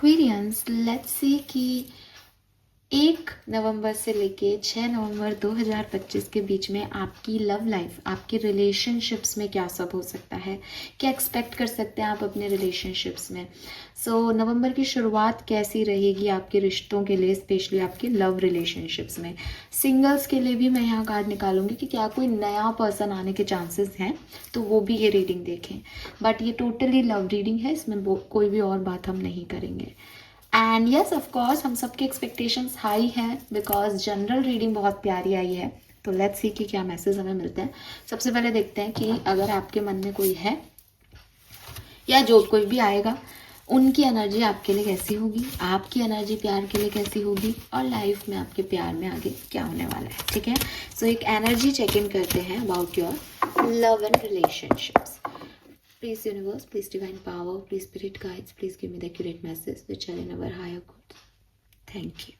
Aquarians, let's see कि 1 नवंबर से लेके 6 नवंबर 2025 के बीच में आपकी लव लाइफ, आपकी रिलेशनशिप्स में क्या सब हो सकता है, क्या एक्सपेक्ट कर सकते हैं आप अपने रिलेशनशिप्स में। नवंबर की शुरुआत कैसी रहेगी आपके रिश्तों के लिए, स्पेशली आपके लव रिलेशनशिप्स में। सिंगल्स के लिए भी मैं यहाँ कार्ड निकालूंगी कि क्या कोई नया पर्सन आने के चांसेस हैं, तो वो भी ये रीडिंग देखें। बट ये टोटली लव रीडिंग है, इसमें कोई भी और बात हम नहीं करेंगे। एंड यस, ऑफ कोर्स हम सबके एक्सपेक्टेशंस हाई हैं बिकॉज जनरल रीडिंग बहुत प्यारी आई है। तो लेट्स सी कि क्या मैसेज हमें मिलते हैं। सबसे पहले देखते हैं कि अगर आपके मन में कोई है या जो कोई भी आएगा, उनकी एनर्जी आपके लिए कैसी होगी, आपकी एनर्जी प्यार के लिए कैसी होगी, और लाइफ में आपके प्यार में आगे क्या होने वाला है। ठीक है, सो एक एनर्जी चेक इन करते हैं about your love and relationships. Please universe, please divine power, please spirit guides, please give me the accurate message which are in our higher good. Thank you.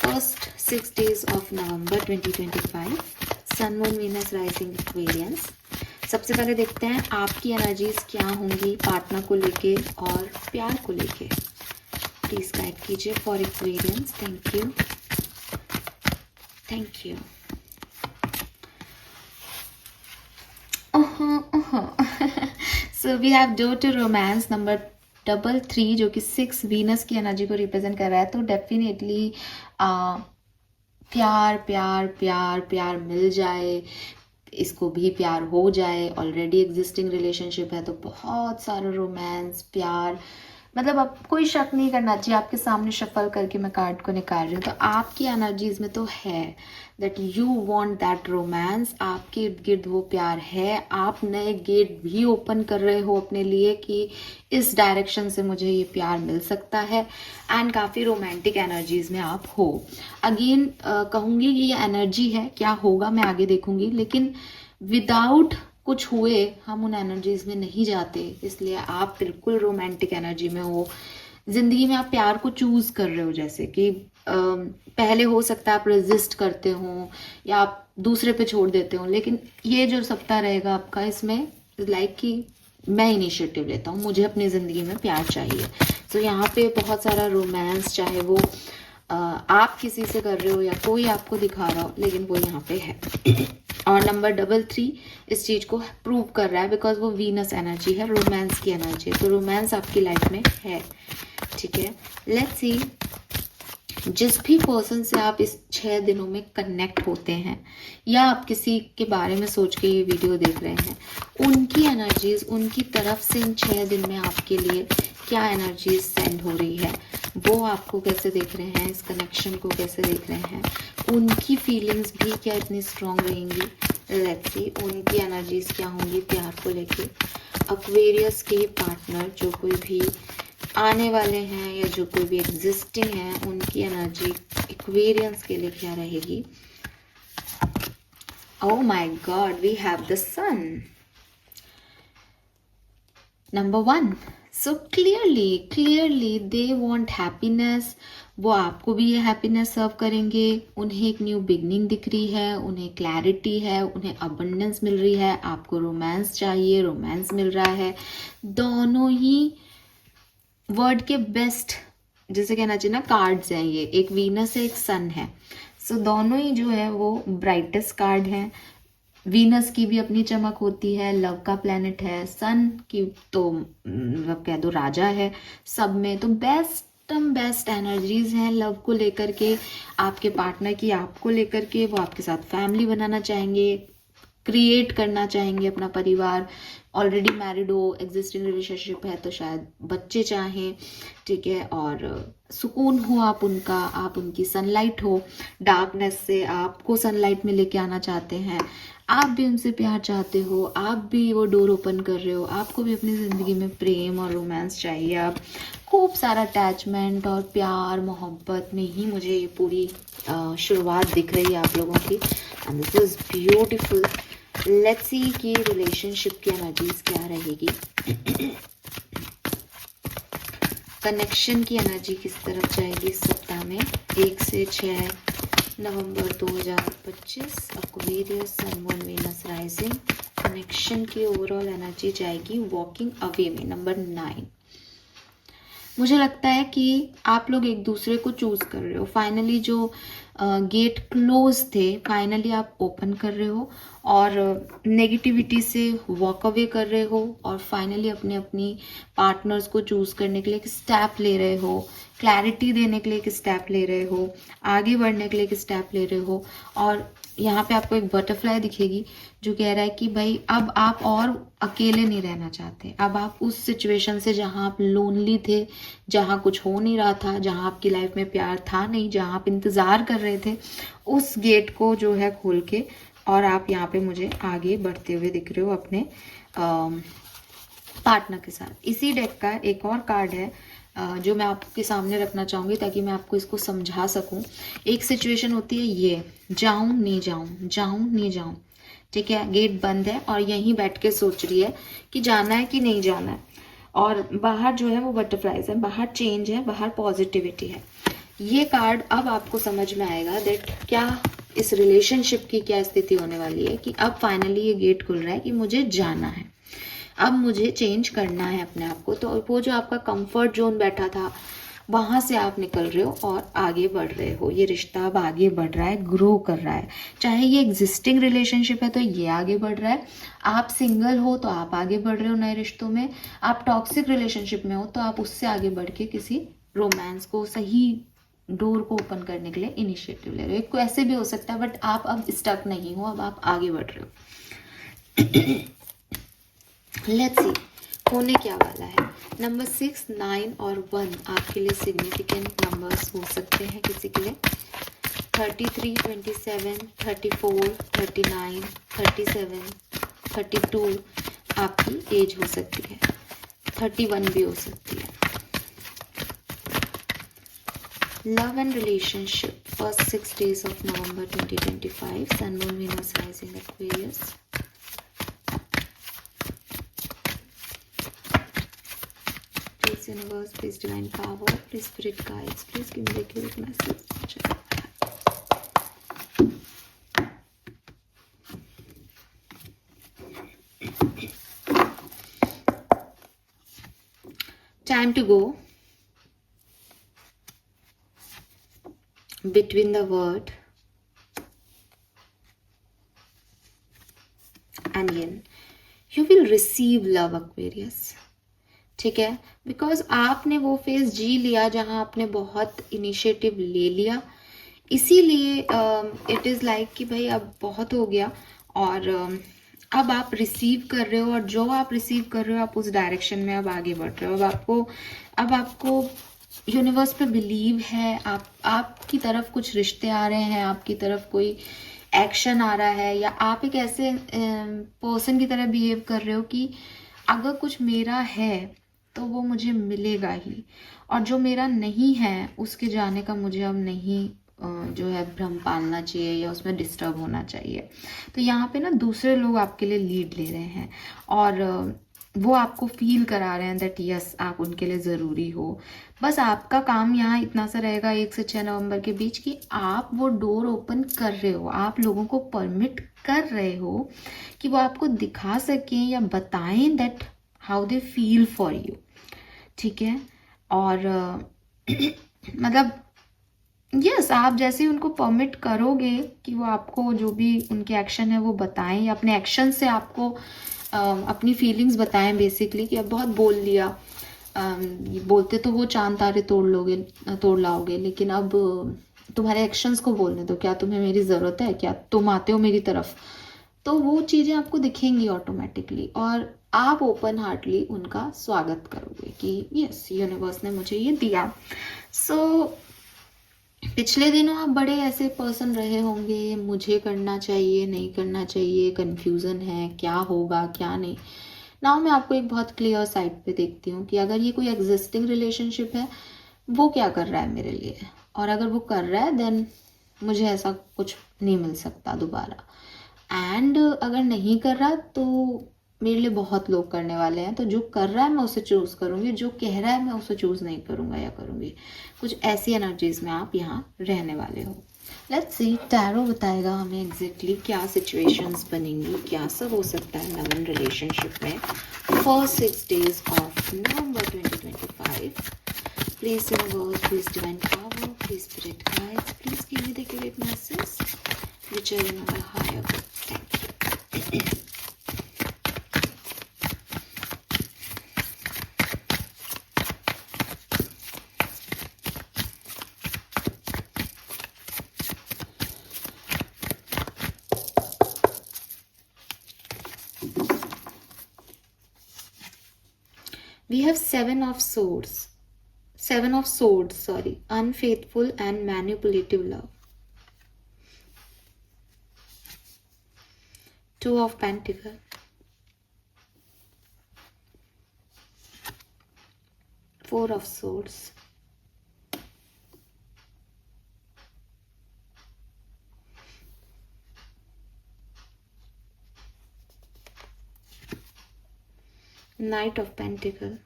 First 6 days of November 2025, Sun, Moon, Venus, Rising, Aquarius. सबसे पहले देखते हैं आपकी energies क्या होंगी partner को लेके और प्यार को लेके। प्लीज गाइड कीजिए for Aquarians. Thank you, thank you. So we have door to romance number 33 जो कि 6 वीनस की एनर्जी को रिप्रेजेंट कर रहा है। तो डेफिनेटली प्यार प्यार प्यार प्यार मिल जाए, इसको भी प्यार हो जाए। ऑलरेडी एग्जिस्टिंग रिलेशनशिप है तो बहुत सारा रोमांस, प्यार, मतलब अब कोई शक नहीं करना चाहिए। आपके सामने शफल करके मैं कार्ड को निकाल रही हूँ, तो आपकी एनर्जीज में तो है that you want that romance. आपके इर्द गिर्द वो प्यार है। आप नए गेट भी ओपन कर रहे हो अपने लिए कि इस डायरेक्शन से मुझे ये प्यार मिल सकता है। एंड काफ़ी रोमांटिक एनर्जीज में आप हो। अगेन कहूँगी कि ये एनर्जी है, क्या होगा मैं आगे देखूंगी, लेकिन विदाउट कुछ हुए हम उन एनर्जीज में नहीं जाते। इसलिए आप बिल्कुल रोमांटिक एनर्जी में हो। जिंदगी में आप प्यार को चूज कर रहे हो, जैसे कि पहले हो सकता है आप रेजिस्ट करते हो या आप दूसरे पे छोड़ देते हो, लेकिन ये जो सप्ताह रहेगा आपका, इसमें लाइक कि मैं इनिशिएटिव लेता हूँ, मुझे अपनी जिंदगी में प्यार चाहिए। तो यहाँ पे बहुत सारा रोमांस, चाहे वो आप किसी से कर रहे हो या कोई आपको दिखा रहा हो, लेकिन वो यहाँ पे है। और नंबर 33 इस चीज को प्रूव कर रहा है बिकॉज वो वीनस एनर्जी है, रोमांस की एनर्जी है। तो रोमांस आपकी लाइफ में है। ठीक है, लेट्स सी जिस भी पर्सन से आप इस 6 दिनों में कनेक्ट होते हैं या आप किसी के बारे में सोच के ये वीडियो देख रहे हैं, उनकी एनर्जीज, उनकी तरफ से इन 6 दिन में आपके लिए क्या एनर्जीज सेंड हो रही है, वो आपको कैसे देख रहे हैं, इस कनेक्शन को कैसे देख रहे हैं, उनकी फीलिंग्स भी क्या इतनी स्ट्रांग रहेंगी। लेट्स सी उनकी एनर्जीज क्या होंगी प्यार को लेके। एक्वेरियस के पार्टनर जो कोई भी आने वाले हैं या जो कोई भी एग्जिस्टिंग है, उनकी एनर्जी एक्वेरियंस के लिए क्या रहेगी। Oh my god, we have the sun number 1। So clearly they want happiness. वो आपको भी ये हैप्पीनेस सर्व करेंगे। उन्हें एक न्यू बिगनिंग दिख रही है, उन्हें क्लैरिटी है, उन्हें अबंडेंस मिल रही है। आपको रोमांस चाहिए, रोमांस मिल रहा है। दोनों ही वर्ड के बेस्ट, जैसे कहना चाहिए ना, कार्ड्स हैं ये, एक वीनस है, एक सन है। सो दोनों ही जो है वो ब्राइटेस्ट कार्ड हैं। वीनस की भी अपनी चमक होती है, लव का प्लेनेट है। सन की तो मतलब कह दो राजा है सब में। तो बेस्ट एनर्जीज हैं लव को लेकर के, आपके पार्टनर की आपको लेकर के। वो आपके साथ फैमिली बनाना चाहेंगे, क्रिएट करना चाहेंगे अपना परिवार। ऑलरेडी मैरिड हो, एग्जिस्टिंग रिलेशनशिप है तो शायद बच्चे चाहें। ठीक है, और सुकून हो आप उनका, आप उनकी सनलाइट हो। डार्कनेस से आपको सनलाइट में लेके आना चाहते हैं। आप भी उनसे प्यार चाहते हो, आप भी वो डोर ओपन कर रहे हो। आपको भी अपनी ज़िंदगी में प्रेम और रोमांस चाहिए। आप खूब सारा अटैचमेंट और प्यार मोहब्बत में ही मुझे ये पूरी शुरुआत दिख रही है आप लोगों की। And this is beautiful. Let's see कि रिलेशनशिप की एनर्जीज क्या रहेगी। कनेक्शन की एनर्जी किस तरफ जाएगी इस सप्ताह में 1 से 6 नवंबर 2025। एक्वेरियस, सन, मून, वीनस, राइजिंग कनेक्शन की ओवरऑल एनर्जी जाएगी वॉकिंग अवे में, नंबर 9। मुझे लगता है कि आप लोग एक दूसरे को चूज कर रहे हो। फाइनली जो गेट क्लोज थे, फाइनली आप ओपन कर रहे हो और नेगेटिविटी से वॉक अवे कर रहे हो और फाइनली अपने अपनी पार्टनर्स को चूज करने के लिए एक स्टेप ले रहे हो, क्लैरिटी देने के लिए एक स्टेप ले रहे हो, आगे बढ़ने के लिए एक स्टेप ले रहे हो। और यहाँ पे आपको एक बटरफ्लाई दिखेगी जो कह रहा है कि भाई अब आप और अकेले नहीं रहना चाहते। अब आप उस सिचुएशन से जहाँ आप लोनली थे, जहाँ कुछ हो नहीं रहा था, जहाँ आपकी लाइफ में प्यार था नहीं, जहाँ आप इंतज़ार कर रहे थे, उस गेट को जो है खोल के और आप यहाँ पे मुझे आगे बढ़ते हुए दिख रहे हो अपने पार्टनर के साथ। इसी डेक का एक और कार्ड है जो मैं आपके सामने रखना चाहूँगी ताकि मैं आपको इसको समझा सकूँ। एक सिचुएशन होती है ये, जाऊँ नहीं जाऊँ, जाऊँ नहीं जाऊँ, ठीक है, गेट बंद है और यहीं बैठ के सोच रही है कि जाना है कि नहीं जाना है। और बाहर जो है वो बटरफ्लाइज है, बाहर चेंज है, बाहर पॉजिटिविटी है। ये कार्ड अब आपको समझ में आएगा दैट क्या इस रिलेशनशिप की क्या स्थिति होने वाली है कि अब फाइनली ये गेट खुल रहा है कि मुझे जाना है, अब मुझे चेंज करना है अपने आप को। तो वो जो आपका कंफर्ट जोन बैठा था वहाँ से आप निकल रहे हो और आगे बढ़ रहे हो। ये रिश्ता अब आगे बढ़ रहा है, ग्रो कर रहा है। चाहे ये एग्जिस्टिंग रिलेशनशिप है तो ये आगे बढ़ रहा है, आप सिंगल हो तो आप आगे बढ़ रहे हो नए रिश्तों में, आप टॉक्सिक रिलेशनशिप में हो तो आप उससे आगे बढ़ के किसी रोमांस को, सही डोर को ओपन करने के लिए इनिशिएटिव ले रहे हो। ऐसे भी हो सकता है बट आप अब स्टक नहीं हो, अब आप आगे बढ़ रहे हो। लेट्स सी होने क्या वाला है। नंबर 6, 9 और 1 आपके लिए सिग्निफिकेंट नंबर्स हो सकते हैं किसी के लिए। 33, 27, 34, 39, 37, 32 आपकी एज हो सकती है, 31 भी हो सकती है। Love and relationship, first 6 days of November 2025, Sun, Moon, Venus, Rising, Aquarius. Please universe, please divine power, please spirit guides, please give me the accurate message. Time to go between the word and yin. You will receive love, Aquarius. ठीक है, because आपने वो phase जी लिया जहाँ आपने बहुत initiative ले लिया, इसीलिए इट इज़ लाइक कि भाई अब बहुत हो गया और अब आप रिसीव कर रहे हो और जो आप रिसीव कर रहे हो आप उस डायरेक्शन में अब आगे बढ़ रहे हो। अब आपको यूनिवर्स पे बिलीव है, आपकी तरफ कुछ रिश्ते आ रहे हैं, आपकी तरफ कोई एक्शन आ रहा है, या आप एक ऐसे पर्सन की तरह बिहेव कर रहे हो कि अगर कुछ मेरा है तो वो मुझे मिलेगा ही, और जो मेरा नहीं है उसके जाने का मुझे अब नहीं जो है भ्रम पालना चाहिए या उसमें डिस्टर्ब होना चाहिए। तो यहाँ पे ना दूसरे लोग आपके लिए लीड ले रहे हैं और वो आपको फील करा रहे हैं दैट यस आप उनके लिए ज़रूरी हो। बस आपका काम यहाँ इतना सा रहेगा 1 से 6 नवंबर के बीच कि आप वो डोर ओपन कर रहे हो, आप लोगों को परमिट कर रहे हो कि वो आपको दिखा सकें या बताएं that how they feel for you, ठीक है। और मतलब यस आप जैसे उनको परमिट करोगे कि वो आपको जो भी उनके एक्शन है वो बताएं या अपने एक्शन से आपको अपनी फीलिंग्स बताएं बेसिकली, कि अब बहुत बोल लिया, बोलते तो वो चांद तारे तोड़ लाओगे, लेकिन अब तुम्हारे एक्शंस को बोलने दो, क्या तुम्हें मेरी ज़रूरत है, क्या तुम आते हो मेरी तरफ, तो वो चीज़ें आपको दिखेंगी ऑटोमेटिकली और आप ओपन हार्टली उनका स्वागत करोगे कि यस यूनिवर्स ने मुझे ये दिया। सो पिछले दिनों आप बड़े ऐसे पर्सन रहे होंगे, मुझे करना चाहिए नहीं करना चाहिए, कन्फ्यूज़न है क्या होगा क्या नहीं। नाउ मैं आपको एक बहुत क्लियर साइड पे देखती हूँ कि अगर ये कोई एग्जिस्टिंग रिलेशनशिप है वो क्या कर रहा है मेरे लिए, और अगर वो कर रहा है देन मुझे ऐसा कुछ नहीं मिल सकता दोबारा, एंड अगर नहीं कर रहा तो मेरे लिए बहुत लोग करने वाले हैं, तो जो कर रहा है मैं उसे चूज़ करूँगी, जो कह रहा है मैं उसे चूज़ नहीं करूँगा या करूँगी। कुछ ऐसी एनर्जीज में आप यहाँ रहने वाले हो। लेट्स सी टैरो बताएगा हमें एग्जैक्टली क्या सिचुएशंस बनेंगी, क्या सब हो सकता है लव एंड रिलेशनशिप में first 6 days of November 2025. Please universe, please divine power, please spirit guides, please give me the accurate message which are in our higher good. Thank you. We have Seven of Swords, sorry, unfaithful and manipulative love. Two of Pentacles, Four of Swords, Knight of Pentacles,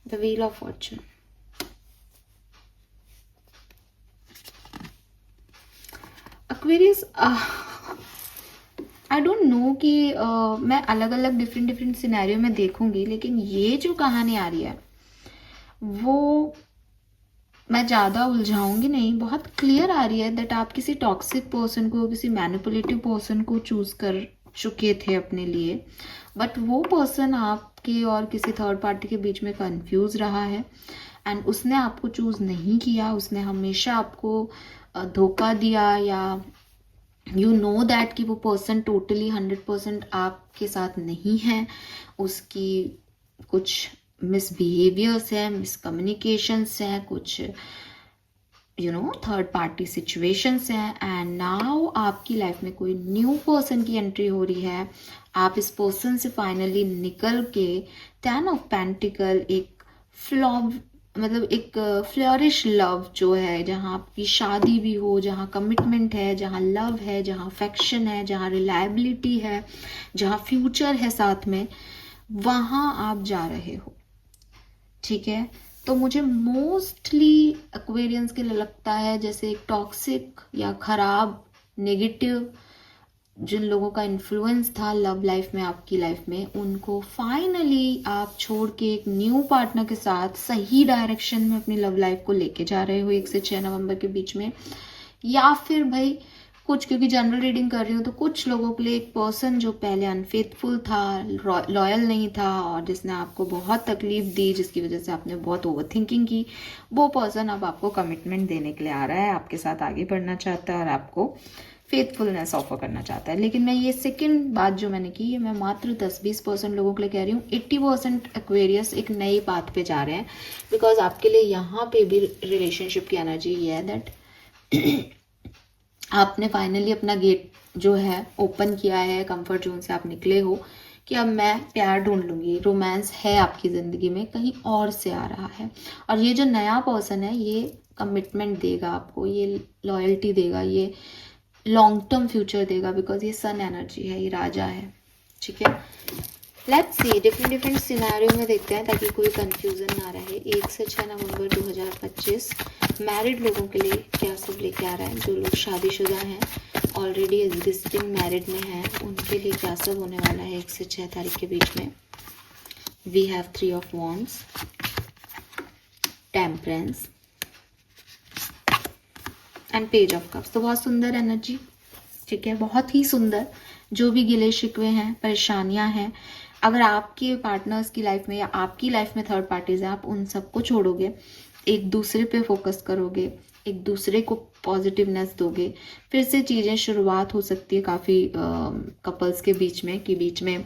the Wheel of Fortune. Aquarius, I don't know कि मैं अलग अलग different scenario में देखूंगी, लेकिन ये जो कहानी आ रही है वो मैं ज़्यादा उलझाऊंगी नहीं, बहुत क्लियर आ रही है दैट आप किसी टॉक्सिक पर्सन को, किसी मैनिपुलेटिव पर्सन को चूज कर चुके थे अपने लिए, बट वो पर्सन आपके और किसी थर्ड पार्टी के बीच में कंफ्यूज रहा है एंड उसने आपको चूज नहीं किया, उसने हमेशा आपको धोखा दिया, या यू नो दैट कि वो पर्सन टोटली 100% आपके साथ नहीं है, उसकी कुछ मिसबिहेवियर्स हैं, मिसकम्युनिकेशंस हैं, कुछ थर्ड पार्टी सिचुएशंस हैं, एंड नाउ आपकी लाइफ में कोई न्यू पर्सन की एंट्री हो रही है. आप इस पर्सन से फाइनली निकल के 10 ऑफ पेंटिकल एक एक फ्लरिश लव जो है, जहाँ आपकी शादी भी हो, जहाँ कमिटमेंट है, जहाँ लव है, जहाँ अफेक्शन है, जहाँ रिलायबिलिटी है, जहाँ फ्यूचर है साथ में, वहाँ आप जा रहे हो. ठीक है, तो मुझे मोस्टली एक्वेरियंस के लिए लगता है जैसे एक टॉक्सिक या खराब नेगेटिव जिन लोगों का इन्फ्लुएंस था लव लाइफ में, आपकी लाइफ में, उनको फाइनली आप छोड़ के एक न्यू पार्टनर के साथ सही डायरेक्शन में अपनी लव लाइफ को लेके जा रहे हो 1 से 6 नवंबर के बीच में. या फिर भाई कुछ, क्योंकि जनरल रीडिंग कर रही हूँ, तो कुछ लोगों के लिए एक पर्सन जो पहले अनफेथफुल था, लॉयल नहीं था और जिसने आपको बहुत तकलीफ दी, जिसकी वजह से आपने बहुत ओवर थिंकिंग की, वो पर्सन अब आपको कमिटमेंट देने के लिए आ रहा है, आपके साथ आगे बढ़ना चाहता है और आपको फेथफुलनेस ऑफर करना चाहता है. लेकिन मैं ये सेकंड बात जो मैंने की, ये मैं मात्र 10-20% लोगों के लिए कह रही हूँ. 80% एक्वेरियस एक नई बात पे जा रहे हैं, बिकॉज आपके लिए यहाँ पे भी रिलेशनशिप की एनर्जी ये है दैट आपने फाइनली अपना गेट जो है ओपन किया है, कंफर्ट जोन से आप निकले हो कि अब मैं प्यार ढूंढ लूँगी. रोमांस है आपकी ज़िंदगी में, कहीं और से आ रहा है, और ये जो नया पर्सन है ये कमिटमेंट देगा आपको, ये लॉयल्टी देगा, ये लॉन्ग टर्म फ्यूचर देगा, बिकॉज ये सन एनर्जी है, ये राजा है. ठीक है, लेट्स सी डिफरेंट सिनेरियो में देखते हैं ताकि कोई कंफ्यूजन ना रहे. 1 से 6 नवंबर 2025 मैरिड लोगों के लिए क्या सब लेके आ रहा है. जो लोग शादीशुदा हैं, ऑलरेडी एग्जिस्टिंग मैरिड में हैं, उनके लिए क्या सब होने वाला है 1 से 6 तारीख के बीच में. We have 3 of wands, temperance and page of cups. तो बहुत सुंदर एनर्जी. ठीक है, बहुत ही सुंदर. जो भी गिले शिकवे हैं, परेशानियां हैं, अगर आपके पार्टनर्स की लाइफ में या आपकी लाइफ में थर्ड पार्टीज हैं, आप उन सबको छोड़ोगे, एक दूसरे पे फोकस करोगे, एक दूसरे को पॉजिटिवनेस दोगे, फिर से चीज़ें शुरुआत हो सकती है काफ़ी कपल्स के बीच में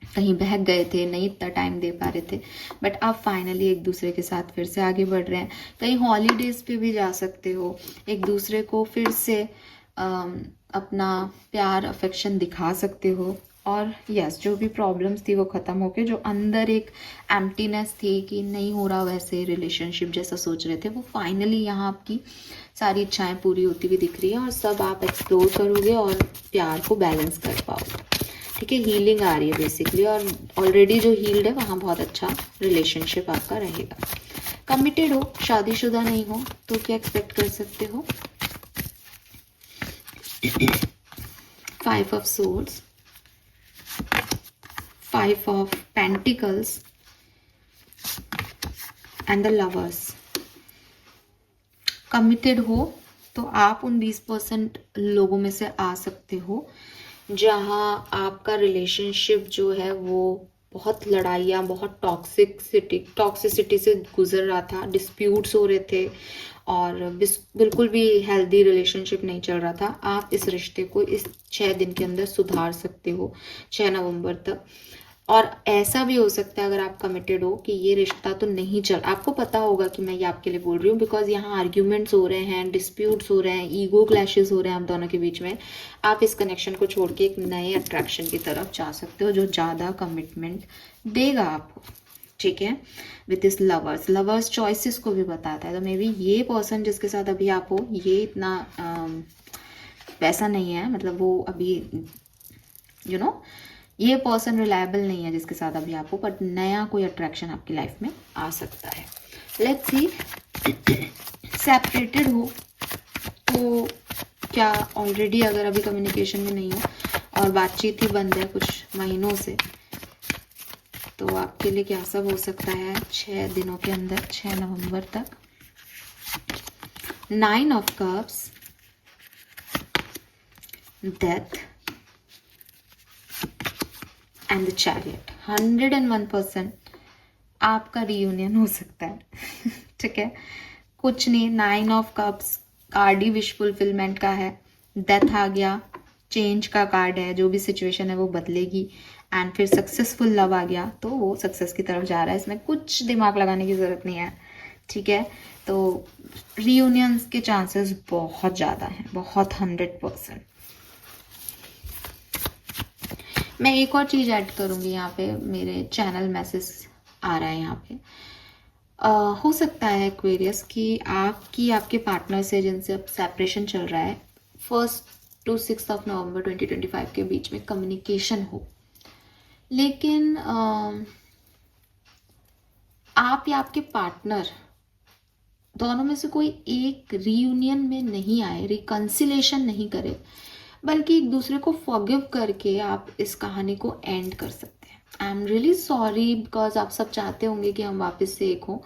कहीं बहक गए थे, नहीं इतना टाइम दे पा रहे थे, बट आप फाइनली एक दूसरे के साथ फिर से आगे बढ़ रहे हैं. कहीं हॉलीडेज पे भी जा सकते हो, एक दूसरे को फिर से अपना प्यार अफेक्शन दिखा सकते हो. और यस, जो भी प्रॉब्लम्स थी वो ख़त्म होके जो अंदर एक एम्प्टीनेस थी कि नहीं हो रहा वैसे रिलेशनशिप जैसा सोच रहे थे, वो फाइनली यहाँ आपकी सारी इच्छाएं पूरी होती हुई दिख रही है और सब आप एक्सप्लोर करोगे और प्यार को बैलेंस कर पाओगे. ठीक है, हीलिंग आ रही है बेसिकली, और ऑलरेडी जो हील्ड है वहाँ बहुत अच्छा रिलेशनशिप आपका रहेगा. कमिटेड हो, शादीशुदा नहीं हो, तो क्या एक्सपेक्ट कर सकते हो? 5 of swords, 5 of pentacles and the lovers. Committed हो तो आप उन 20% लोगों में से आ सकते हो जहां आपका रिलेशनशिप जो है वो बहुत लड़ाइयाँ, बहुत टॉक्सिसिटी से गुजर रहा था, डिस्प्यूट्स हो रहे थे और बिल्कुल भी हेल्दी रिलेशनशिप नहीं चल रहा था। आप इस रिश्ते को इस 6 दिन के अंदर सुधार सकते हो, 6 नवंबर तक। और ऐसा भी हो सकता है अगर आप कमिटेड हो कि ये रिश्ता तो नहीं चल, आपको पता होगा कि मैं ये आपके लिए बोल रही हूँ बिकॉज यहाँ आर्ग्यूमेंट्स हो रहे हैं, डिस्प्यूट्स हो रहे हैं, ईगो क्लैशेस हो रहे हैं आप दोनों के बीच में। आप इस कनेक्शन को छोड़ के एक नए अट्रैक्शन की तरफ जा सकते हो जो ज़्यादा कमिटमेंट देगा आपको, ठीक है। विथ दिस लवर्स चॉइसेस को भी बताता है, तो मे बी ये पर्सन जिसके साथ अभी आप हो ये इतना वैसा नहीं है, मतलब वो अभी ये पर्सन रिलायबल नहीं है जिसके साथ अभी आप हो, बट नया कोई अट्रैक्शन आपकी लाइफ में आ सकता है। लेट्स सी, सेपरेटेड हो तो क्या ऑलरेडी अगर अभी कम्युनिकेशन में नहीं हो और बातचीत ही बंद है कुछ महीनों से, तो आपके लिए क्या सब हो सकता है 6 दिनों के अंदर, 6 नवंबर तक? 9 of cups, death and the chariot. 101% आपका रियूनियन हो सकता है ठीक है, कुछ नहीं। 9 of cups card he wish fulfilment का है, डेथ आ गया, चेंज का कार्ड है, जो भी सिचुएशन है वो बदलेगी, एंड फिर सक्सेसफुल लव आ गया, तो वो सक्सेस की तरफ जा रहा है, इसमें कुछ दिमाग लगाने की ज़रूरत नहीं है, ठीक है। तो रियूनियंस के चांसेस बहुत ज़्यादा हैं, बहुत 100%। मैं एक और चीज़ ऐड करूँगी यहाँ पे, मेरे चैनल मैसेज आ रहा है यहाँ पे। हो सकता है एक्वेरियस कि आपके पार्टनर से जिनसे अब सेपरेशन चल रहा है 1 to 6 ऑफ नवंबर 2025 के बीच में कम्युनिकेशन हो, लेकिन आप या आपके पार्टनर दोनों में से कोई एक रीयूनियन में नहीं आए, रिकंसिलेशन नहीं करे, बल्कि एक दूसरे को फॉरगिव करके आप इस कहानी को एंड कर सकते हैं। I am really sorry because आप सब चाहते होंगे कि हम वापस से एक हों,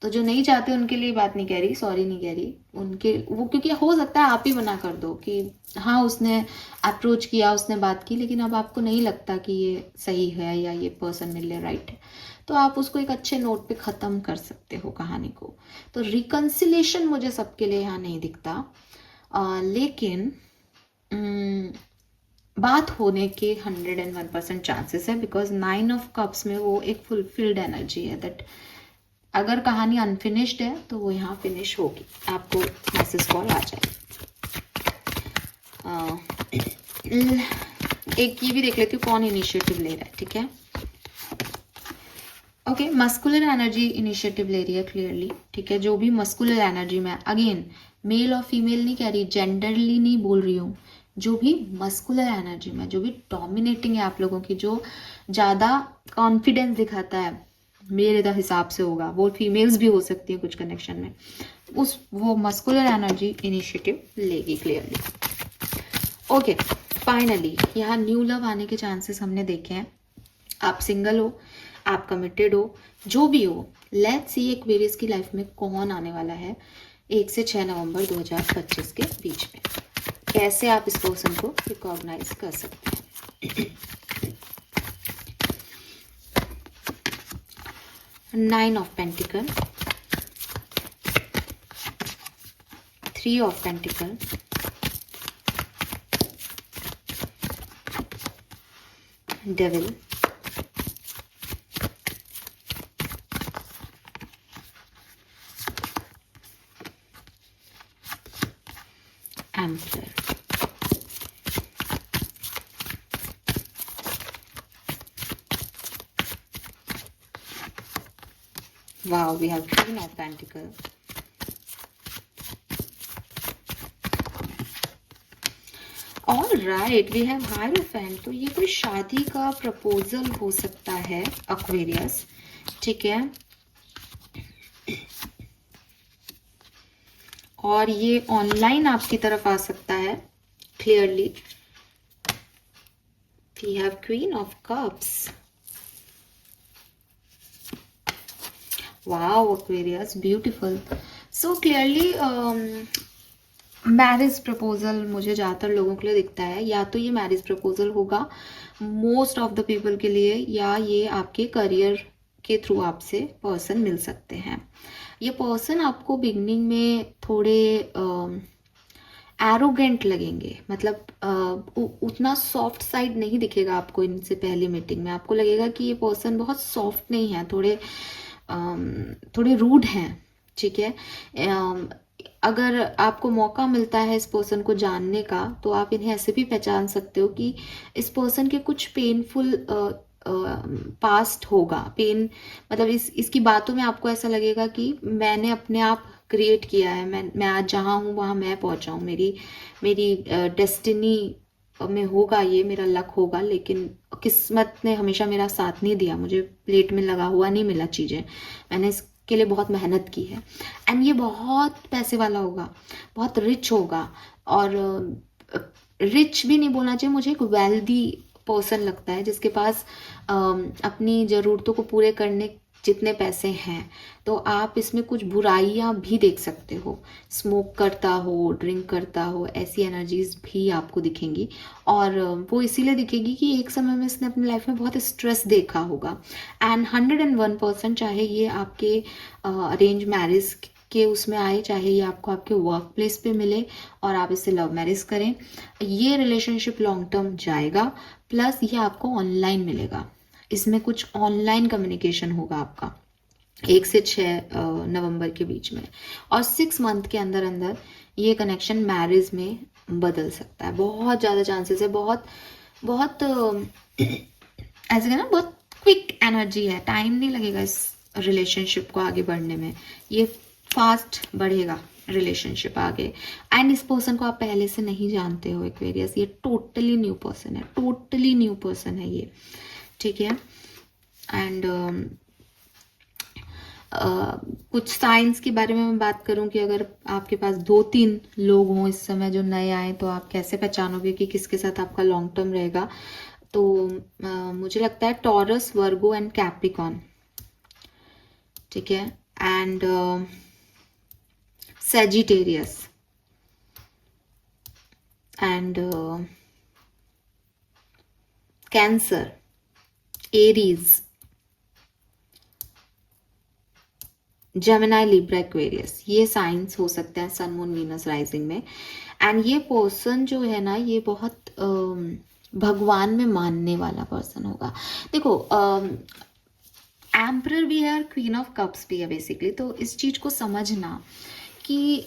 तो जो नहीं चाहते उनके लिए बात नहीं कह रही, सॉरी नहीं कह रही उनके, वो क्योंकि हो सकता है आप ही मना कर दो कि हाँ उसने अप्रोच किया, उसने बात की, लेकिन अब आपको नहीं लगता कि ये सही है या ये पर्सन मेरे लिए राइट है, तो आप उसको एक अच्छे नोट पे ख़त्म कर सकते हो कहानी को। तो रिकंसिलेशन मुझे सबके लिए यहाँ नहीं दिखता, लेकिन बात होने के 101% चांसेस है, बिकॉज 9 ऑफ कप्स में वो एक फुलफिल्ड एनर्जी है, दैट अगर कहानी अनफिनिश्ड है तो वो यहाँ फिनिश होगी, आपको मैसेज कॉल आ जाएगी। एक ये भी देख लेती हूँ कौन इनिशिएटिव ले रहा है, ठीक है। ओके, मस्कुलर एनर्जी इनिशिएटिव ले रही है क्लियरली, ठीक है। जो भी मस्कुलर एनर्जी में, अगेन मेल और फीमेल नहीं कह रही, जेंडरली नहीं बोल रही हूँ, जो भी मस्कुलर एनर्जी में, जो भी डोमिनेटिंग है आप लोगों की, जो ज़्यादा कॉन्फिडेंस दिखाता है मेरे हिसाब से होगा, वो फीमेल्स भी हो सकती है कुछ कनेक्शन में, वो मस्कुलर एनर्जी इनिशिएटिव लेगी क्लियरली। ओके, फाइनली यहाँ न्यू लव आने के चांसेस हमने देखे हैं। आप सिंगल हो, आप कमिटेड हो, जो भी हो, लेट्स सी एक्वेरियस की लाइफ में कौन आने वाला है 1 से 6 नवंबर 2025 के बीच में, कैसे आप इस पर्सन को रिकॉग्नाइज कर सकते हैं। 9 of pentacle, 3 of pentacle, devil, emperor. Wow, we have Queen of Pentacles. All right, we have Hierophant. तो ये कोई शादी का प्रपोजल हो सकता है Aquarius, ठीक है। और ये ऑनलाइन आपकी तरफ आ सकता है clearly. We have queen of cups. Wow Aquarius, beautiful. So clearly marriage proposal मुझे ज़्यादातर लोगों के लिए दिखता है। या तो ये मैरिज प्रपोजल होगा मोस्ट ऑफ द पीपल के लिए, या ये आपके करियर के थ्रू आपसे पर्सन मिल सकते हैं। ये पर्सन आपको बिगनिंग में थोड़े एरोगेंट लगेंगे, मतलब उतना सॉफ्ट साइड नहीं दिखेगा आपको इनसे पहली मीटिंग में। आपको लगेगा कि ये पर्सन बहुत सॉफ्ट नहीं है, थोड़े रूड हैं, ठीक है। अगर आपको मौका मिलता है इस पर्सन को जानने का, तो आप इन्हें ऐसे भी पहचान सकते हो कि इस पर्सन के कुछ पेनफुल पास्ट होगा। पेन मतलब इसकी बातों में आपको ऐसा लगेगा कि मैंने अपने आप क्रिएट किया है, मैं आज जहाँ हूँ वहाँ मैं पहुँचा हूँ, मेरी डेस्टिनी में होगा, ये मेरा लक होगा, लेकिन किस्मत ने हमेशा मेरा साथ नहीं दिया, मुझे प्लेट में लगा हुआ नहीं मिला चीज़ें, मैंने इसके लिए बहुत मेहनत की है। एंड ये बहुत पैसे वाला होगा, बहुत रिच होगा। और रिच भी नहीं बोलना चाहिए, मुझे एक वेल्दी पर्सन लगता है जिसके पास अपनी ज़रूरतों को पूरे करने जितने पैसे हैं। तो आप इसमें कुछ बुराइयां भी देख सकते हो, स्मोक करता हो, ड्रिंक करता हो, ऐसी एनर्जीज भी आपको दिखेंगी। और वो इसीलिए दिखेगी कि एक समय में इसने अपनी लाइफ में बहुत स्ट्रेस देखा होगा। एंड 101% चाहे ये आपके अरेंज मैरिज के उसमें आए, चाहे ये आपको आपके वर्क प्लेस पे मिले और आप इससे लव मैरिज करें, ये रिलेशनशिप लॉन्ग टर्म जाएगा। प्लस ये आपको ऑनलाइन मिलेगा, इसमें कुछ ऑनलाइन कम्युनिकेशन होगा आपका 1 से 6 नवंबर के बीच में। और 6 मंथ के अंदर अंदर ये कनेक्शन मैरिज में बदल सकता है। बहुत ज़्यादा चांसेस है, बहुत बहुत ऐसे ना, बहुत क्विक एनर्जी है, टाइम नहीं लगेगा इस रिलेशनशिप को आगे बढ़ने में, ये फास्ट बढ़ेगा रिलेशनशिप आगे। एंड इस पर्सन को आप पहले से नहीं जानते हो एक्वेरियस, ये टोटली न्यू पर्सन है, टोटली न्यू पर्सन है ये, ठीक है। एंड कुछ साइंस के बारे में मैं बात करूं कि अगर आपके पास 2-3 लोग हों इस समय जो नए आए, तो आप कैसे पहचानोगे कि किसके साथ आपका लॉन्ग टर्म रहेगा। तो मुझे लगता है टॉरस, वर्गो एंड कैप्रिकॉन, ठीक है। And Sagittarius and cancer, Aries, Gemini, Libra, Aquarius, ये साइंस हो सकते हैं सन, मून, वीनस राइजिंग में। एंड ये पर्सन जो है ना, ये बहुत भगवान में मानने वाला पर्सन होगा। देखो एम्परर भी है और क्वीन ऑफ कप्स भी है बेसिकली। तो इस चीज को समझना कि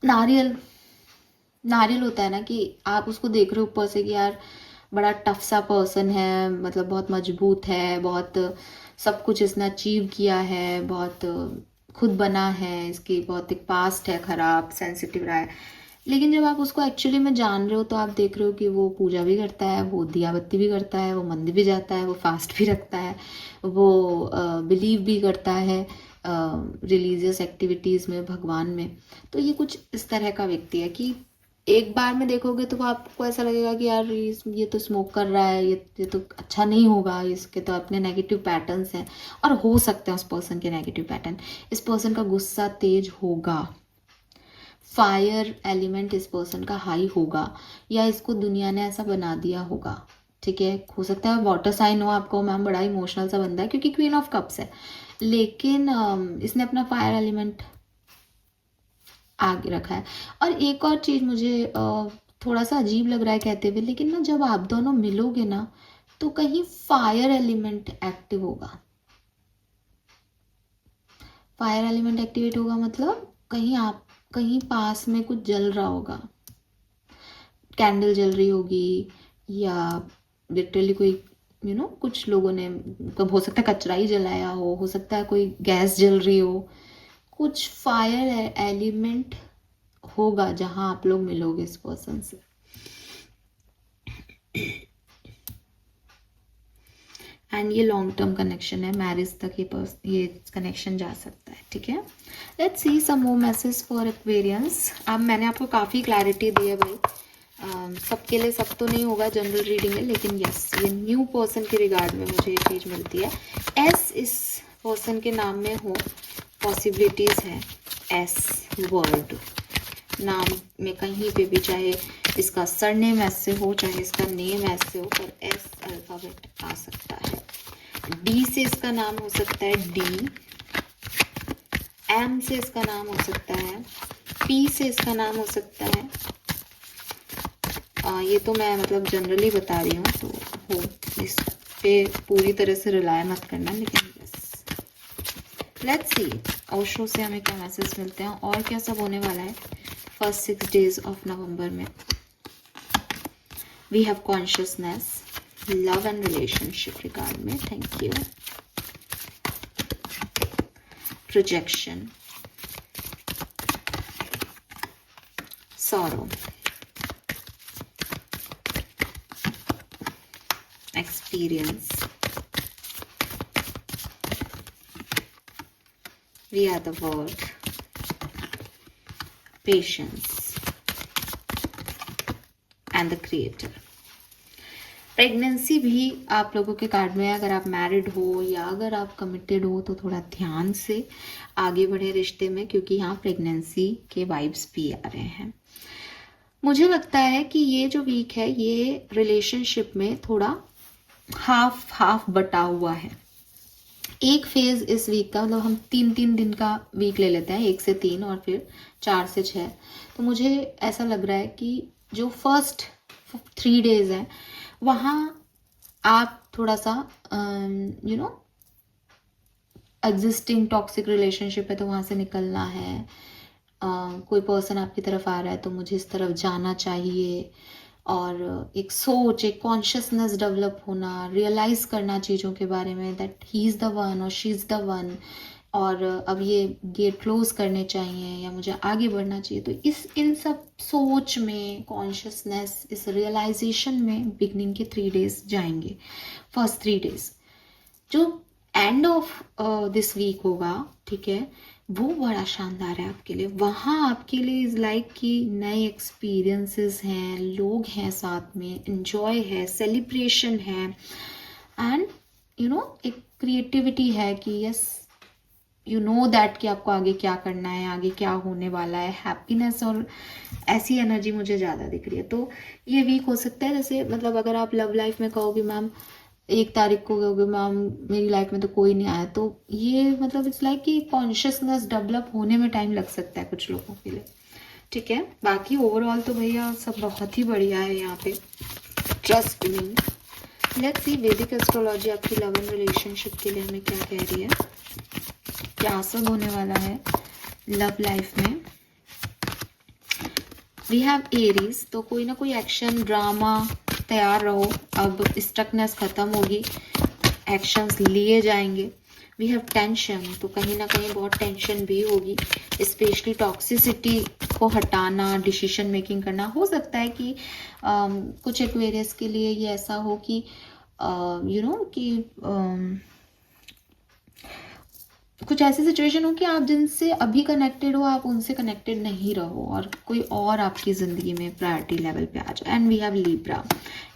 नारियल नारियल होता है ना, कि आप उसको देख रहे हो ऊपर से कि यार बड़ा टफ सा पर्सन है, मतलब बहुत मजबूत है, बहुत सब कुछ इसने अचीव किया है, बहुत खुद बना है, इसकी बहुत एक पास्ट है खराब, सेंसिटिव रहा है। लेकिन जब आप उसको एक्चुअली में जान रहे हो, तो आप देख रहे हो कि वो पूजा भी करता है, वो दिया बत्ती भी करता है, वो मंदिर भी जाता है, वो फास्ट भी रखता है, वो बिलीव भी करता है रिलीजियस एक्टिविटीज़ में, भगवान में। तो ये कुछ इस तरह का व्यक्ति है कि एक बार में देखोगे तो आपको ऐसा लगेगा कि यार ये तो स्मोक कर रहा है, ये तो अच्छा नहीं होगा, इसके तो अपने नेगेटिव पैटर्न्स हैं। और हो सकते हैं उस पर्सन के नेगेटिव पैटर्न, इस पर्सन का गुस्सा तेज होगा, फायर एलिमेंट इस पर्सन का हाई होगा, या इसको दुनिया ने ऐसा बना दिया होगा, ठीक है। हो सकता है वाटर साइन हो आपको, मैम बड़ा इमोशनल सा बंदा है क्योंकि क्वीन ऑफ कप्स है, लेकिन इसने अपना फायर एलिमेंट आगे रखा है। और एक और चीज मुझे थोड़ा सा अजीब लग रहा है कहते हुए, लेकिन ना जब आप दोनों मिलोगे ना, तो कहीं फायर एलिमेंट एक्टिव होगा। फायर एलिमेंट एक्टिवेट होगा मतलब कहीं पास में कुछ जल रहा होगा, कैंडल जल रही होगी, या लिटरली कोई कुछ लोगों ने, कब हो सकता है कचरा ही जलाया हो सकता है कोई गैस जल रही हो, कुछ फायर एलिमेंट होगा जहां आप लोग मिलोगे इस पर्सन से। एंड ये लॉन्ग टर्म कनेक्शन है, मैरिज तक ये कनेक्शन जा सकता है, ठीक है। Let's see some more message for Aquarians. अब मैंने आपको काफ़ी क्लैरिटी दी है भाई, सबके लिए सब तो नहीं होगा जनरल रीडिंग है, लेकिन यस ये न्यू पर्सन के रिगार्ड में मुझे ये चीज़ मिलती है। एस इस पर्सन के नाम में हो, पॉसिबिलिटीज़ है। एस वर्ड नाम में कहीं पे भी, चाहे इसका सरनेम ऐसे हो चाहे इसका नेम ऐसे हो, पर एस अल्फ़ाबेट आ सकता है। डी से इसका नाम हो सकता है डी, एम से इसका नाम हो सकता है, पी से इसका नाम हो सकता है। ये तो मैं मतलब जनरली बता रही हूँ, तो हो इस पे पूरी तरह से रिलाय मत करना, लेकिन यस लेट्स सी ओशो से हमें क्या मैसेज मिलते हैं और क्या सब होने वाला है फर्स्ट 6 days ऑफ नवंबर में। We have consciousness, love and relationship regard में, thank you. Projection, sorrow, experience, we are the world, patience and the creator। Pregnancy भी आप लोगों के कार्ड में है। अगर आप मैरिड हो या अगर आप कमिटेड हो तो थोड़ा ध्यान से आगे बढ़े रिश्ते में, क्योंकि यहाँ प्रेगनेंसी के वाइब्स भी आ रहे हैं। मुझे लगता है कि ये जो वीक है ये रिलेशनशिप में थोड़ा हाफ हाफ बटा हुआ है। एक फेज इस वीक का, मतलब हम 3-3 दिन का वीक ले लेते हैं, 1 से 3 और फिर 4 से 6। तो मुझे ऐसा लग रहा है कि जो फर्स्ट 3 days है वहाँ आप थोड़ा सा एग्जिस्टिंग टॉक्सिक रिलेशनशिप है तो वहाँ से निकलना है। कोई पर्सन आपकी तरफ आ रहा है तो मुझे इस तरफ जाना चाहिए, और एक सोच, एक कॉन्शियसनेस डेवलप होना, रियलाइज करना चीज़ों के बारे में that he is the one और शी इज़ द वन, और अब ये गेट क्लोज करने चाहिए या मुझे आगे बढ़ना चाहिए। तो इन सब सोच में, कॉन्शियसनेस, इस रियलाइजेशन में बिगनिंग के 3 days जाएंगे। फर्स्ट 3 days जो एंड ऑफ दिस वीक होगा, ठीक है, वो बड़ा शानदार है आपके लिए। वहाँ आपके लिए इज़ लाइक कि नए एक्सपीरियंसेस हैं, लोग हैं साथ में, एंजॉय है, सेलिब्रेशन है, एंड एक क्रिएटिविटी है कि यस यू नो दैट कि आपको आगे क्या करना है, आगे क्या होने वाला है। हैप्पीनेस और ऐसी एनर्जी मुझे ज़्यादा दिख रही है। तो ये वीक हो सकता है, जैसे मतलब अगर आप लव लाइफ में कहोगे मैम 1 तारीख को कहोगे मैम मेरी लाइफ में तो कोई नहीं आया, तो ये मतलब इट्स लाइक कि कॉन्शियसनेस डेवलप होने में टाइम लग सकता है कुछ लोगों के लिए, ठीक है। बाकी ओवरऑल तो भैया सब बहुत ही बढ़िया है यहाँ पे, ट्रस्ट मी। लेट्स सी वैदिक एस्ट्रोलॉजी आपकी लव एंड रिलेशनशिप के लिए हमें क्या कह रही है, क्या सब होने वाला है लव लाइफ में। वी हैव एरीज, तो कोई ना कोई एक्शन ड्रामा, तैयार रहो, अब स्टकनेस खत्म होगी, एक्शंस लिए जाएंगे। वी हैव टेंशन, तो कहीं ना कहीं बहुत टेंशन भी होगी, स्पेशली टॉक्सिसिटी को हटाना, डिसीजन मेकिंग करना। हो सकता है कि कुछ एक्वेरियस के लिए ये ऐसा हो कि कुछ ऐसी सिचुएशन हो कि आप जिनसे अभी कनेक्टेड हो आप उनसे कनेक्टेड नहीं रहो और कोई और आपकी ज़िंदगी में प्रायोरिटी लेवल पे आ जाए। And we have Libra,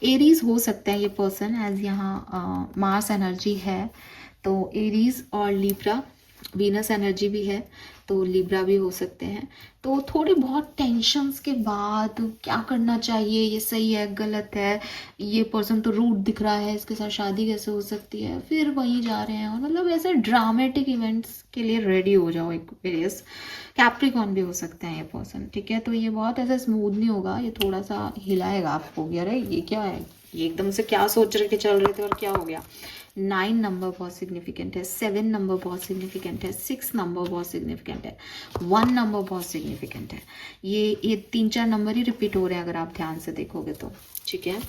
Aries हो सकता है ये पर्सन, एज यहाँ मार्स एनर्जी है तो एरीज और लिब्रा, वीनस एनर्जी भी है तो लिब्रा भी हो सकते हैं। तो थोड़ी बहुत टेंशन्स के बाद क्या करना चाहिए, ये सही है गलत है, ये पर्सन तो रूड दिख रहा है, इसके साथ शादी कैसे हो सकती है, फिर वहीं जा रहे हैं, और मतलब ऐसे ड्रामेटिक इवेंट्स के लिए रेडी हो जाओ। एक्वेरियस, कैप्रिकॉर्न भी हो सकते हैं ये पर्सन, ठीक है। तो ये बहुत ऐसा स्मूथ नहीं होगा, ये थोड़ा सा हिलाएगा आपको कि अरे ये क्या है, ये एकदम से क्या सोच रहे के चल रहे थे और क्या हो गया। 9 नंबर बहुत सिग्निफिकेंट है, 7 नंबर बहुत सिग्निफिकेंट है, 6 नंबर बहुत सिग्निफिकेंट है, 1 नंबर बहुत सिग्निफिकेंट है। ये 3-4 नंबर ही रिपीट हो रहे हैं अगर आप ध्यान से देखोगे तो, ठीक है।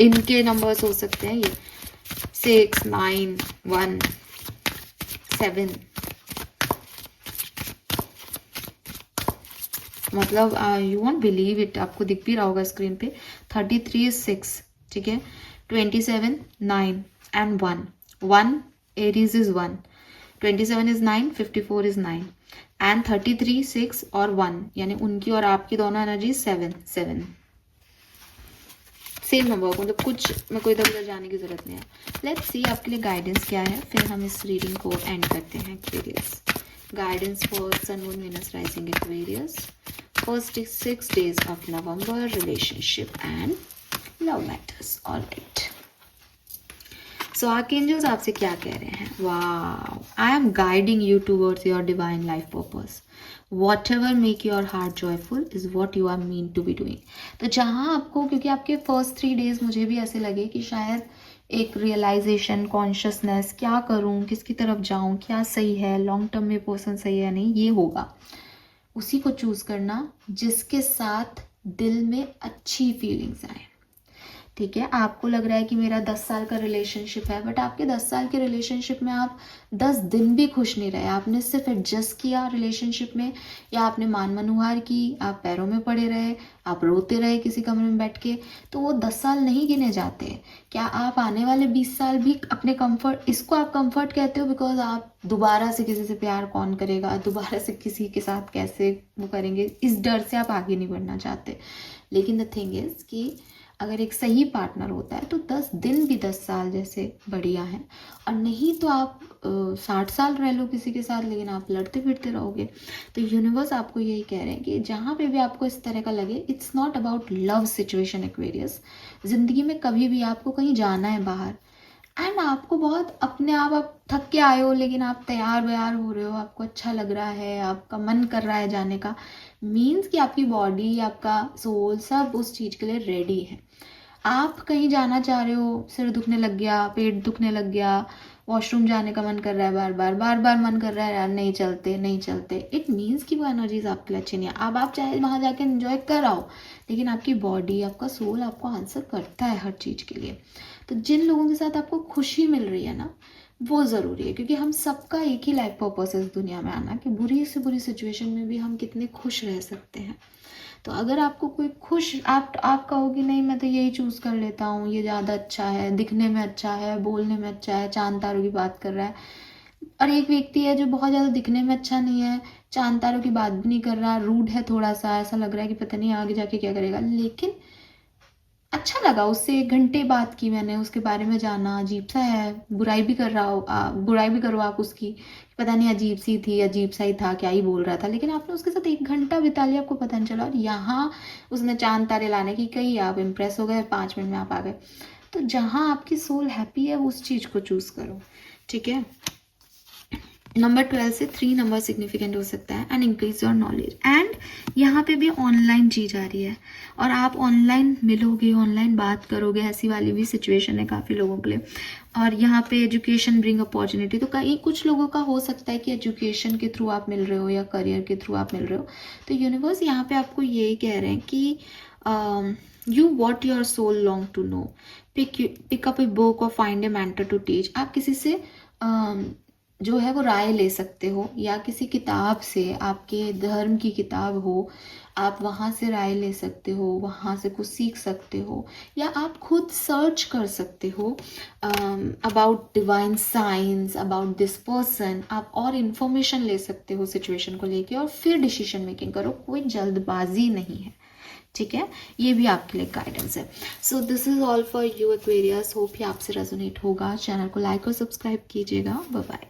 इनके नंबर्स हो सकते हैं ये 6, 9, 1, 7, मतलब यू वॉन्ट बिलीव इट, आपको दिख भी रहा होगा स्क्रीन पे। 33 is 6, ठीक है, 27 9, and 1. 1, Aries is 1. 27 is 9, 54 is 9. And 33, 6 और 1, यानी उनकी और आपकी दोनों एनर्जी 7, 7. सेम नंबर, मतलब कुछ में कोई इधर उधर जाने की जरूरत नहीं है. लेट्स सी आपके लिए गाइडेंस क्या है, फिर हम इस रीडिंग को एंड करते हैं. Aquarius guidance for sun moon Venus rising Aquarius, first 6 days of November, relationship and love matters. All right. So archangels आपसे क्या कह रहे हैं? Wow, I am guiding you towards your divine life purpose. Whatever make your heart joyful is what you are meant to be doing. तो जहाँ आपको, क्योंकि आपके फर्स्ट 3 days मुझे भी ऐसे लगे कि शायद एक रियलाइजेशन, कॉन्शियसनेस, क्या करूँ, किसकी तरफ जाऊँ, क्या सही है, लॉन्ग टर्म में पर्सन सही है नहीं, ये होगा. उसी को चूज करना जिसके साथ दिल में अच्छी फीलिंग्स आए. ठीक है, आपको लग रहा है कि मेरा 10 साल का रिलेशनशिप है, बट आपके 10 साल के रिलेशनशिप में आप 10 दिन भी खुश नहीं रहे. आपने सिर्फ एडजस्ट किया रिलेशनशिप में, या आपने मान मनुहार की, आप पैरों में पड़े रहे, आप रोते रहे किसी कमरे में बैठ के, तो वो 10 साल नहीं गिने जाते. क्या आप आने वाले 20 साल भी अपने कंफर्ट, इसको आप कंफर्ट कहते हो बिकॉज आप दोबारा से किसी से प्यार कौन करेगा, दोबारा से किसी के साथ कैसे वो करेंगे, इस डर से आप आगे नहीं बढ़ना चाहते. लेकिन द थिंग इज कि अगर एक सही पार्टनर होता है तो 10 दिन भी 10 साल जैसे बढ़िया है. और नहीं तो आप 60 साल रह लो किसी के साथ, लेकिन आप लड़ते फिरते रहोगे. तो यूनिवर्स आपको यही कह रहे हैं कि जहाँ पे भी आपको इस तरह का लगे, it's not about love situation Aquarius. जिंदगी में कभी भी आपको कहीं जाना है बाहर, एंड आपको बहुत अपने आप थक के आए हो, लेकिन आप तैयार व्यार हो रहे हो, आपको अच्छा लग रहा है, आपका मन कर रहा है जाने का, मीन्स कि आपकी बॉडी, आपका सोल सब उस चीज़ के लिए रेडी है. आप कहीं जाना चाह रहे हो, सिर दुखने लग गया, पेट दुखने लग गया, वॉशरूम जाने का मन कर रहा है, बार बार मन कर रहा है यार नहीं चलते, इट मीन्स कि वो एनर्जीज आपके लिए अच्छी नहीं है. अब आप चाहे वहाँ जाके एंजॉय कर आओ, लेकिन आपकी बॉडी, आपका सोल आपको आंसर करता है हर चीज़ के लिए. तो जिन लोगों के साथ आपको खुशी मिल रही है ना, वो ज़रूरी है, क्योंकि हम सबका एक ही लाइफ पर्पस है इस दुनिया में आना, कि बुरी से बुरी सिचुएशन में भी हम कितने खुश रह सकते हैं. तो अगर आपको कोई खुश, आप कहोगे नहीं मैं तो यही चूज़ कर लेता हूँ, ये ज़्यादा अच्छा है, दिखने में अच्छा है, बोलने में अच्छा है, चांद तारों की बात कर रहा है. और एक व्यक्ति है जो बहुत ज़्यादा दिखने में अच्छा नहीं है, चांद तारों की बात भी नहीं कर रहा, रूड है थोड़ा सा, ऐसा लग रहा है कि पता नहीं आगे जाके क्या करेगा, लेकिन अच्छा लगा, उससे 1 घंटे बात की मैंने, उसके बारे में जाना, अजीब सा है, बुराई भी करो आप उसकी, पता नहीं अजीब सी थी, अजीब सा ही था, क्या ही बोल रहा था, लेकिन आपने उसके साथ 1 घंटा बिता लिया, आपको पता नहीं चला. और यहाँ उसने चांद तारे लाने की कही, आप इम्प्रेस हो गए, 5 मिनट में आप आ गए. तो जहाँ आपकी सोल हैप्पी है उस चीज़ को चूज़ करो. ठीक है. नंबर 12 से 3 नंबर सिग्निफिकेंट हो सकता है. And increase your knowledge. And यहाँ पे भी ऑनलाइन चीज आ रही है, और आप ऑनलाइन मिलोगे, ऑनलाइन बात करोगे, ऐसी वाली भी सिचुएशन है काफ़ी लोगों के लिए. और यहाँ पे एजुकेशन ब्रिंग अपॉर्चुनिटी, तो कहीं कुछ लोगों का हो सकता है कि एजुकेशन के थ्रू आप मिल रहे हो या करियर के थ्रू आप मिल रहे हो. तो यूनिवर्स यहाँ पे आपको यही कह रहे हैं कि you what your soul long to know, pick up a book और find a mentor to teach. आप किसी से जो है वो राय ले सकते हो, या किसी किताब से, आपके धर्म की किताब हो, आप वहाँ से राय ले सकते हो, वहाँ से कुछ सीख सकते हो, या आप खुद सर्च कर सकते हो about divine science, about this person. आप और इन्फॉर्मेशन ले सकते हो सिचुएशन को लेके, और फिर डिसीजन मेकिंग करो. कोई जल्दबाजी नहीं है. ठीक है, ये भी आपके लिए गाइडेंस है. So this is all for you Aquarius. Hope ये आपसे रेजोनेट होगा. चैनल को लाइक और सब्सक्राइब कीजिएगा. Bye bye.